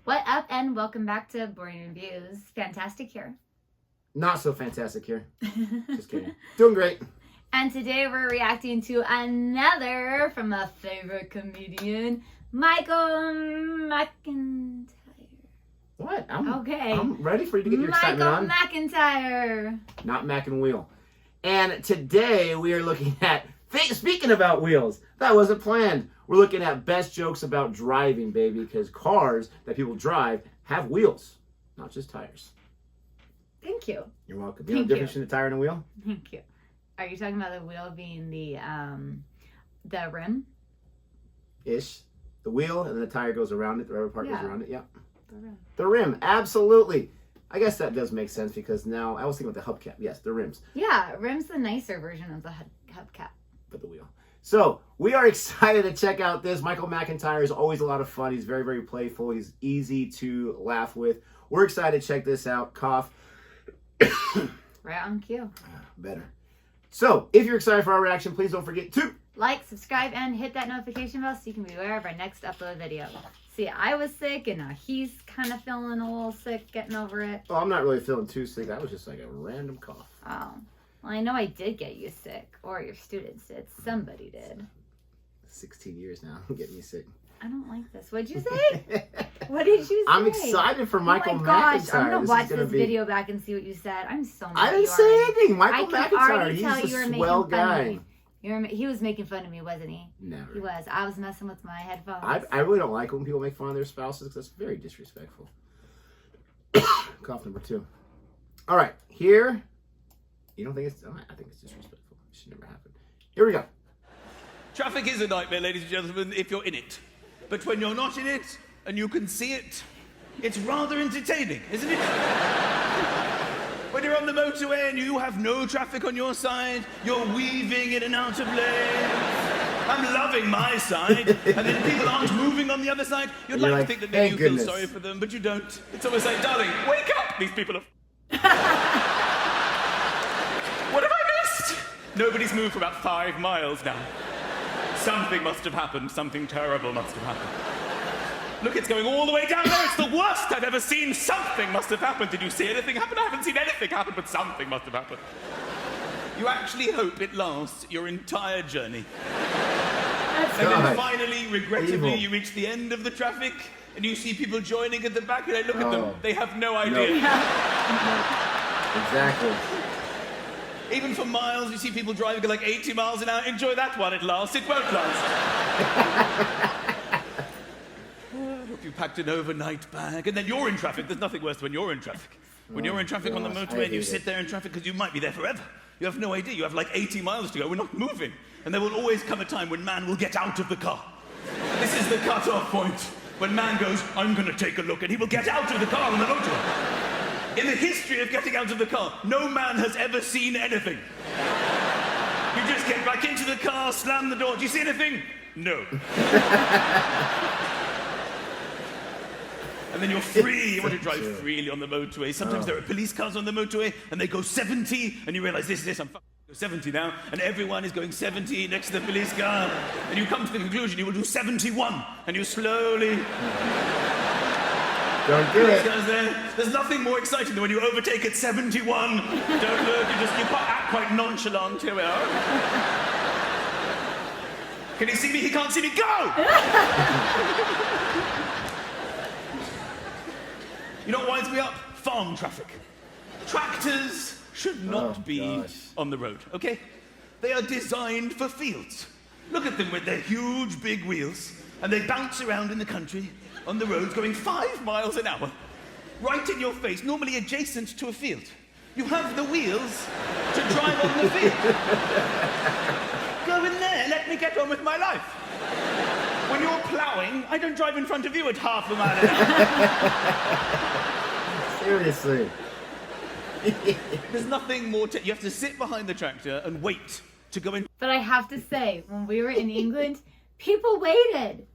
What up, and welcome back to Boring Reviews. Fantastic here. Not so fantastic here. Just kidding. Doing great. And today we're reacting to another from a favorite comedian, Michael McIntyre. What? Okay. I'm ready for you to get your excitement on. Michael McIntyre. Not Mac and Wheel. And today we are looking at, speaking about wheels, that wasn't planned. We're looking at best jokes about driving, baby, because cars that people drive have wheels, not just tires. Thank you. You're welcome. You know the difference between a tire and a wheel? Thank you. Are you talking about the wheel being the rim? Ish. The wheel, and the tire goes around it. The rubber part goes around it. Yeah. The rim. The rim. Absolutely. I guess that does make sense because now I was thinking about the hubcap. Yes, the rims. Yeah, rim's the nicer version of the hubcap. But the wheel. So we are excited to check out this. Michael McIntyre is always a lot of fun. He's very, very playful. He's easy to laugh with. We're excited to check this out. Cough. Right on cue. Better. So if you're excited for our reaction, please don't forget to like, subscribe, and hit that notification bell so you can be aware of our next upload video. See, I was sick, and now he's kind of feeling a little sick, getting over it. Oh, I'm not really feeling too sick. That was just like a random cough. Oh. Well, I know I did get you sick, or your students did. Somebody did. 16 years now, getting me sick. I don't like this. What'd you say? What did you say? I'm excited for Michael McIntyre. Oh my gosh, I'm going to watch this video back and see what you said. I'm so mad. I didn't say anything. Michael McIntyre, McIntyre, he's a swell guy. He was making fun of me, wasn't he? Never. He was. I was messing with my headphones. I really don't like when people make fun of their spouses because that's very disrespectful. Cough number 2. All right, here. You don't think it's... I think it's disrespectful. It should never happen. Here we go. Traffic is a nightmare, ladies and gentlemen, if you're in it. But when you're not in it, and you can see it, it's rather entertaining, isn't it? When you're on the motorway and you have no traffic on your side, you're weaving in and out of lanes. I'm loving my side, and then people aren't moving on the other side. You'd like to think that maybe you feel sorry for them, but you don't. It's almost like, darling, wake up! These people are... What have I missed? Nobody's moved for about 5 miles now. Something must have happened. Something terrible must have happened. Look, it's going all the way down there. It's the worst I've ever seen. Something must have happened. Did you see anything happen? I haven't seen anything happen, but something must have happened. You actually hope it lasts your entire journey. And then finally, regrettably, you reach the end of the traffic and you see people joining at the back and I look at them. They have no idea. No. Exactly. Even for miles, you see people driving at like 80 miles an hour. Enjoy that one, it lasts. It won't last. I hope you packed an overnight bag. And then you're in traffic. There's nothing worse when you're in traffic. When you're in traffic on the motorway and you sit there in traffic because you might be there forever. You have no idea. You have like 80 miles to go. We're not moving. And there will always come a time when man will get out of the car. This is the cut-off point. When man goes, I'm going to take a look, and he will get out of the car on the motorway. In the history of getting out of the car, no man has ever seen anything. You just get back into the car, slam the door. Do you see anything? No. And then you're free. You want to drive freely on the motorway. Sometimes there are police cars on the motorway, and they go 70, and you realize I'm 70 now, and everyone is going 70 next to the police car. And you come to the conclusion you will do 71, and you slowly... Don't do it. There's nothing more exciting than when you overtake at 71. Don't look, you act quite nonchalant. Here we are. Can he see me? He can't see me. Go! You know what winds me up? Farm traffic. Tractors should not be on the road, okay? They are designed for fields. Look at them with their huge, big wheels, and they bounce around in the country on the roads going 5 miles an hour, right in your face, normally adjacent to a field. You have the wheels to drive on the field. Go in there, let me get on with my life. When you're ploughing, I don't drive in front of you at half a mile an hour. Seriously. There's nothing more you have to sit behind the tractor and wait to go in. But I have to say, when we were in England, people waited.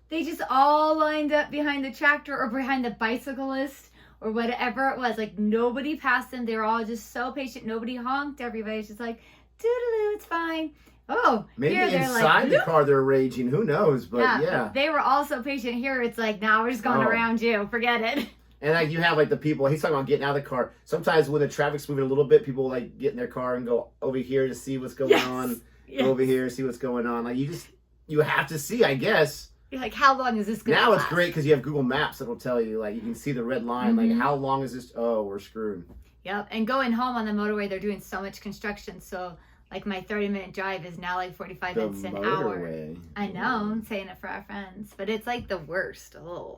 They just all lined up behind the tractor or behind the bicyclist or whatever it was. Like, nobody passed them. They were all just so patient. Nobody honked. Everybody's just like, doodaloo, it's fine. Oh, Maybe here they're inside like, the car they're raging. Who knows? But yeah. They were all so patient. Here it's like, now we're just going around you. Forget it. And like you have like the people, he's talking about getting out of the car. Sometimes when the traffic's moving a little bit, people like get in their car and go over here to see what's going on. Yes. Go over here, see what's going on. Like you have to see, I guess. You're like, how long is this going to Now last? it's great because you have Google Maps that'll tell you, like you can see the red line, like how long is this? Oh, we're screwed. Yep. And going home on the motorway, they're doing so much construction. So like my 30-minute drive is now like 45 minutes an hour. Motorway. I know, I'm saying it for our friends, but it's like the worst. Oh.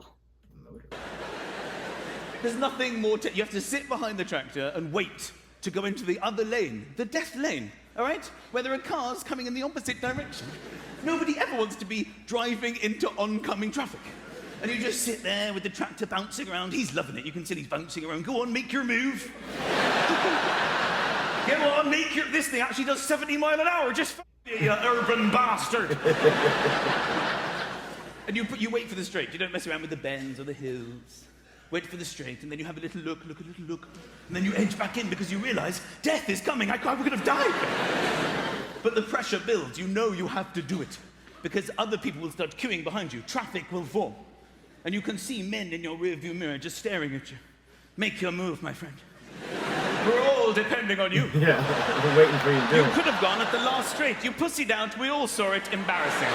There's nothing more you have to sit behind the tractor and wait to go into the other lane, the death lane, all right? Where there are cars coming in the opposite direction. Nobody ever wants to be driving into oncoming traffic. And you just sit there with the tractor bouncing around. He's loving it. You can see he's bouncing around. Go on, make your move. Go on, make your... This thing actually does 70 miles an hour. Just you urban bastard. And you wait for the straight. You don't mess around with the bends or the hills. Wait for the straight, and then you have a little look, and then you edge back in because you realize death is coming. I could have died. But the pressure builds. You know you have to do it because other people will start queuing behind you. Traffic will form. And you can see men in your rearview mirror just staring at you. Make your move, my friend. We're all depending on you. Yeah, we're waiting for you to do You it. could have gone at the last straight. You pussied out. We all saw it. Embarrassing.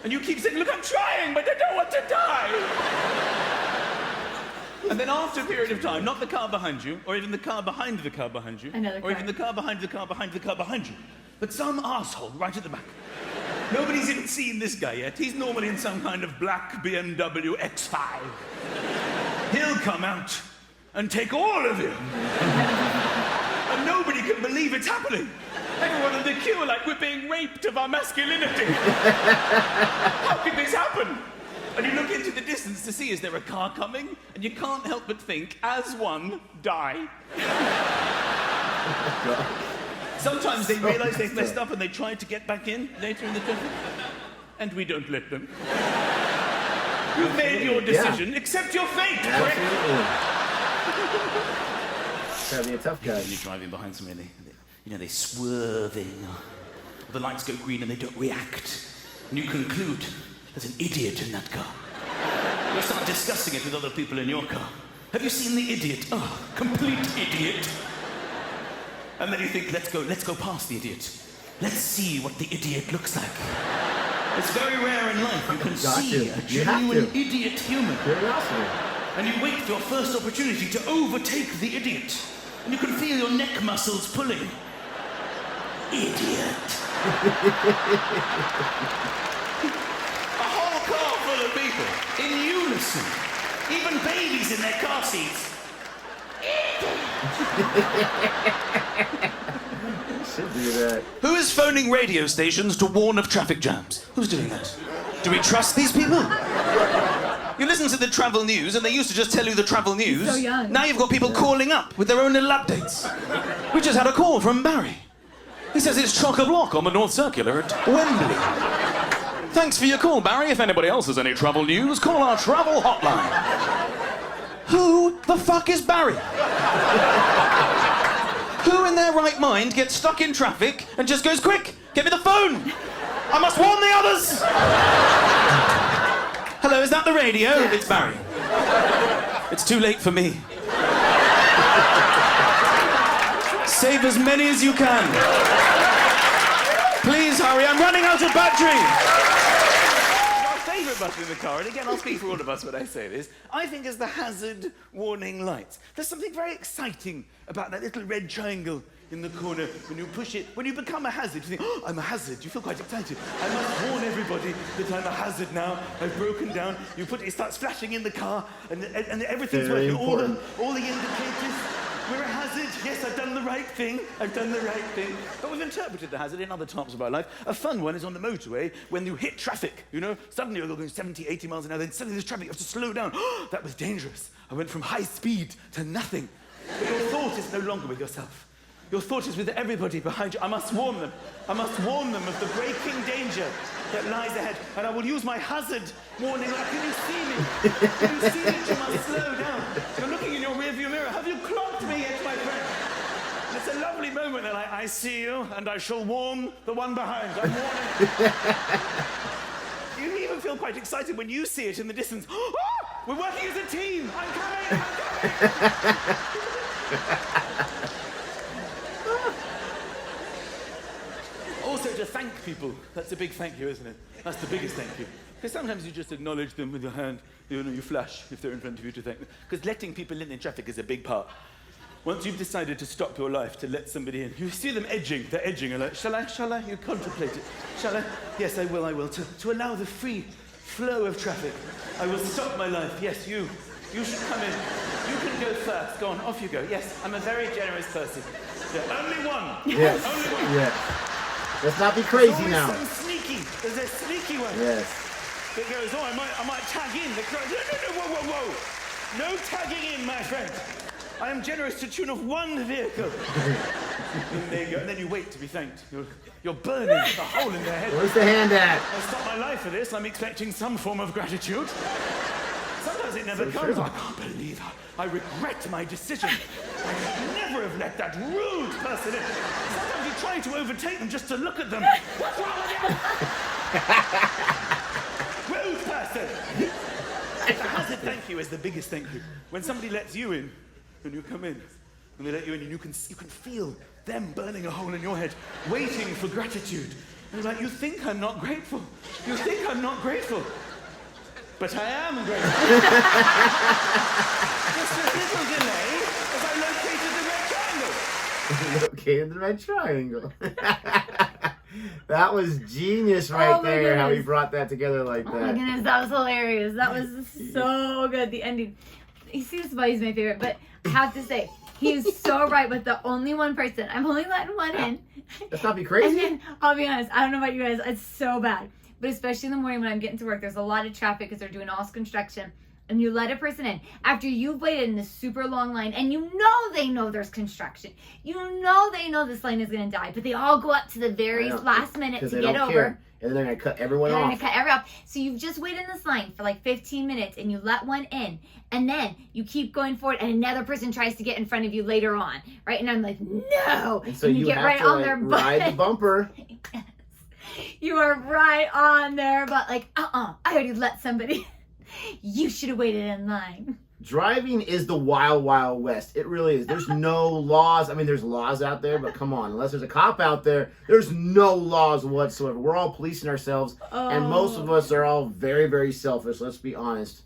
And you keep saying, look, I'm trying, but I don't want to die. And then after a period of time, not the car behind you, or even the car behind the car behind you, Another or car. even the car behind the car behind the car behind you, but some asshole right at the back. Nobody's even seen this guy yet. He's normally in some kind of black BMW X5. He'll come out and take all of you. And nobody can believe it's happening. Everyone in the queue are like, we're being raped of our masculinity. How could this happen? And you look into the distance to see, is there a car coming? And you can't help but think, as one, die. Sometimes they realize they've messed up and they try to get back in later in the traffic. And we don't let them. You've made your decision. Accept your fate, prick. Gotta be a tough guy. You're driving behind somebody, they're swerving. The lights go green and they don't react. And you conclude, there's an idiot in that car. You start discussing it with other people in your car. Have you seen the idiot? Oh, complete idiot. And then you think, let's go past the idiot. Let's see what the idiot looks like. It's very rare in life you can see a genuine idiot human. Curiosity. And you wait for your first opportunity to overtake the idiot. And you can feel your neck muscles pulling. Idiot. A whole car full of people, in unison. Even babies in their car seats. Should do that. Who is phoning radio stations to warn of traffic jams? Who's doing that? Do we trust these people? You listen to the travel news, and they used to just tell you the travel news. So young. Now you've got people calling up with their own little updates. We just had a call from Barry. He says it's chock-a-block on the North Circular at Wembley. Thanks for your call, Barry. If anybody else has any travel news, call our travel hotline. Who the fuck is Barry? Who in their right mind gets stuck in traffic and just goes, quick, get me the phone. I must warn the others. Hello, is that the radio? It's Barry. It's too late for me. Save as many as you can. Please hurry, I'm running out of battery. My favourite button in the car, and again I'll speak for all of us when I say this, I think is the hazard warning lights. There's something very exciting about that little red triangle in the corner. When you push it, when you become a hazard, you think, oh, I'm a hazard. You feel quite excited. I must warn everybody that I'm a hazard now. I've broken down. You put it starts flashing in the car, and everything's Very working. important. All the indicators. We're a hazard. Yes, I've done the right thing. I've done the right thing. But we've interpreted the hazard in other times of our life. A fun one is on the motorway when you hit traffic, Suddenly you're going 70, 80 miles an hour, then suddenly there's traffic, you have to slow down. That was dangerous. I went from high speed to nothing. But your thought is no longer with yourself. Your thought is with everybody behind you. I must warn them. I must warn them of the braking danger that lies ahead. And I will use my hazard warning light. Can you see me? Can you see me? You must slow down. You're looking in your rearview mirror. Have you clocked me yet, my friend? And it's a lovely moment. They're like, I see you, and I shall warn the one behind. I'm warning. You even feel quite excited when you see it in the distance. Oh, we're working as a team. I'm coming. Also, to thank people. That's a big thank you, isn't it? That's the biggest thank you. Because sometimes you just acknowledge them with your hand. You know, you flash if they're in front of you to thank them. Because letting people in traffic is a big part. Once you've decided to stop your life to let somebody in, you see them edging. They're edging. You're like, shall I? You contemplate it. Shall I? Yes, I will. To allow the free flow of traffic. I will stop my life. Yes, you. You should come in. You can go first. Go on, off you go. Yes, I'm a very generous person. Yeah, only one. Yes. Only one. Yes. Let's not be crazy now. So sneaky. There's a sneaky one. Yes. That goes, oh, I might tag in. No, whoa. No tagging in, my friend. I am generous to tune of one vehicle. And there you go. And then you wait to be thanked. You're burning a hole in their head. Where's the hand at? I stopped my life for this. I'm expecting some form of gratitude. Sometimes it never comes. True. I can't believe that. I regret my decision. I should never have let that rude person in. Sometimes you try to overtake them just to look at them. What's wrong with you? Rude person. The hazard thank you is the biggest thank you. When somebody lets you in, and you come in, and they let you in, and you can feel them burning a hole in your head, waiting for gratitude. And you're like, you think I'm not grateful. You think I'm not grateful. But I am grateful. Just a little delay as I located the red triangle. Located the red triangle. That was genius right there, how he brought that together like that. Oh my goodness, that was hilarious. That was so good. The ending. You see, this is why he's my favorite, but I have to say, he is so right with the only one person. I'm only letting one in. Let's not be crazy. And then, I'll be honest, I don't know about you guys, it's so bad. But especially in the morning when I'm getting to work, there's a lot of traffic because they're doing all this construction. And you let a person in after you've waited in this super long line, and you know they know there's construction. You know they know this line is going to die, but they all go up to the very last minute to get over. Care. And then they're going to cut everyone off. They're going to cut everyone off. So you've just waited in this line for like 15 minutes, and you let one in, and then you keep going forward, and another person tries to get in front of you later on, right? And I'm like, no. And so and you get have right to on their butt. ride the bumper. Yes. You are right on there, but like, I already let somebody. You should have waited in line. Driving is the wild, wild west. It really is. There's no laws. I mean, there's laws out there, but come on. Unless there's a cop out there, there's no laws whatsoever. We're all policing ourselves, and most of us are all very, very selfish. Let's be honest.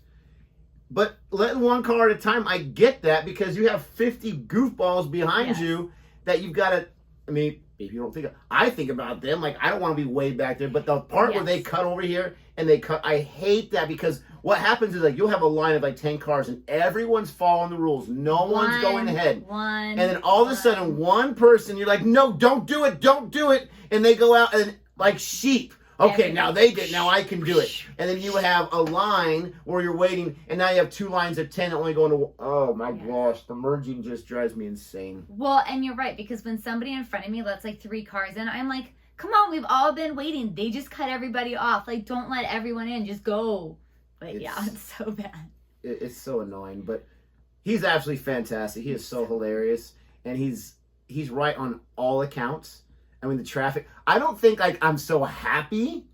But letting one car at a time, I get that because you have 50 goofballs behind you that you've got to, I mean, if you don't think, I think about them, like I don't want to be way back there, but the part where they cut over here and they cut, I hate that because what happens is like you'll have a line of like 10 cars and everyone's following the rules. No one's going ahead. And then all of a sudden one person, you're like, no, don't do it. And they go out and like sheep. Okay, now they did. Now I can do it. And then you have a line where you're waiting, and now you have 2 lines of 10 only going to. Oh my gosh, the merging just drives me insane. Well, and you're right because when somebody in front of me lets like 3 cars in, I'm like, come on, we've all been waiting. They just cut everybody off. Like, don't let everyone in. Just go. But it's so bad. It's so annoying, but he's absolutely fantastic. He is so hilarious, and he's right on all accounts. I mean, the traffic. I don't think like I'm so happy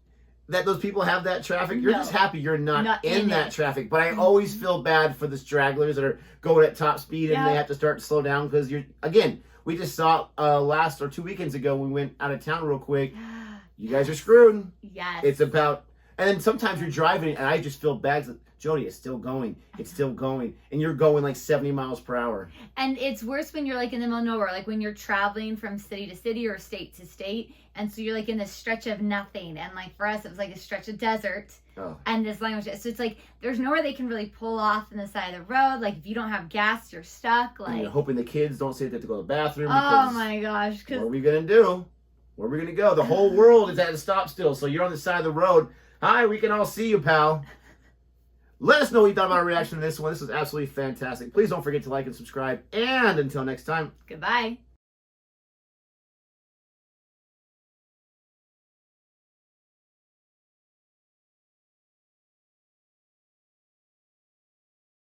that those people have that traffic. You're just happy you're not in that traffic. But I always feel bad for the stragglers that are going at top speed and they have to start to slow down because we just saw last or 2 weekends ago when we went out of town real quick. You guys are screwed. Yes. It's about, and then sometimes you're driving and I just feel bad. Jodi, it's still going. It's still going. And you're going like 70 miles per hour. And it's worse when you're like in the middle of nowhere, like when you're traveling from city to city or state to state. And so you're like in this stretch of nothing. And like for us, it was like a stretch of desert. And this language. So it's like there's nowhere they can really pull off in the side of the road. Like if you don't have gas, you're stuck. Like, and you're hoping the kids don't say they have to go to the bathroom. Oh my gosh. What are we going to do? Where are we going to go? The whole world is at a stop still. So you're on the side of the road. Hi, we can all see you, pal. Let us know what you thought about our reaction to this one. This was absolutely fantastic. Please don't forget to like and subscribe. And until next time. Goodbye.